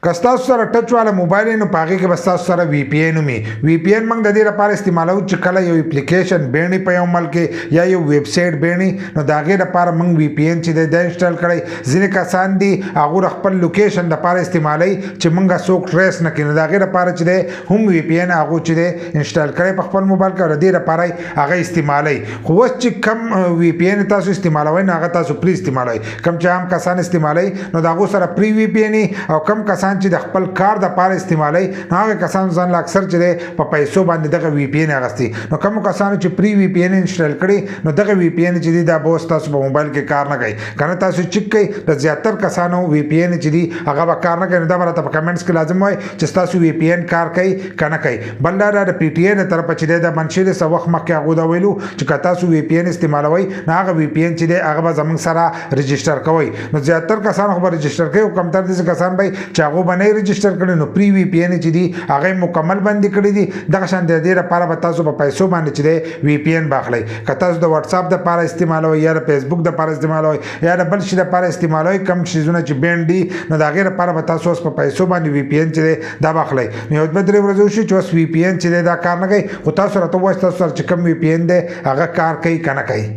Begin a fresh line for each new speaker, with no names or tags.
کستاسو سره ټچ والا موبایل نو پاغي کې بس تاسو سره وی پی ان می وی پی ان موږ د دې لپاره استعمالو چې کله یو اپلیکیشن بیرنی په یو ملک یا یو ویب سټ بیرنی نو دا غي لپاره موږ وی پی ان چې د انسټال کړی ځینې کسان دي هغه خپل لوکیشن د لپاره استعمالي چې موږ څوک ټریس نه کړي دا غي لپاره چې هم وی پی ان هغه چې انسټال کړی په خپل موبایل کې د دې لپاره هغه استعمالي خو چې کم وی پی ان تاسو استعمالوي نه هغه تاسو پری استعمالوي کم چې عام کسان استعمالي نو دا غو سره پری وی پی ان او کم کسان چې د خپل کار د پاره استعمالي هغه کسان ځان لا اکثر چې په پیسو باندې دغه وی پی ان اغستي نو کوم کسان چې پری وی پی ان انسټال کړي نو دغه وی پی ان چې دا بوس تاسو په موبایل کې کار نه کوي کنه تاسو چک کوي د زیاتر کسانو وی پی ان چې دی هغه به کار نه کوي دا راته په کمنټس کې لازم وای چې تاسو وی پی ان کار کوي کنه کوي بل دا د پی ټی ان طرف چې د منشل سو وخت مکه هغه دا ویلو چې تاسو وی پی ان استعمالوي نه هغه وی پی ان چې دی هغه زمونږ سره ريجستره کوي نو زیاتر کسان خو ريجستره کوي کم تر دې کسان به چې هغه باندې ريجستره کړي نو پری وی پی ان چې دی هغه مکمل باندې کړی دي دغه شان د دې لپاره به تاسو په پیسو باندې چې دی وی پی ان باخلي که تاسو د واتس اپ د لپاره استعمالوي یا د فیسبوک د لپاره استعمالوي یا د بل شي د لپاره استعمالوي کم شیزونه چې بینډ دي نو دا غیر لپاره به تاسو په پیسو باندې وی پی ان چې دا باخلي نو یو بدري ورځو شي چې وی پی ان چې دا کار نه کوي خو تاسو راته وایي تاسو چې کم وی پی ان دی هغه کار کوي کنه کوي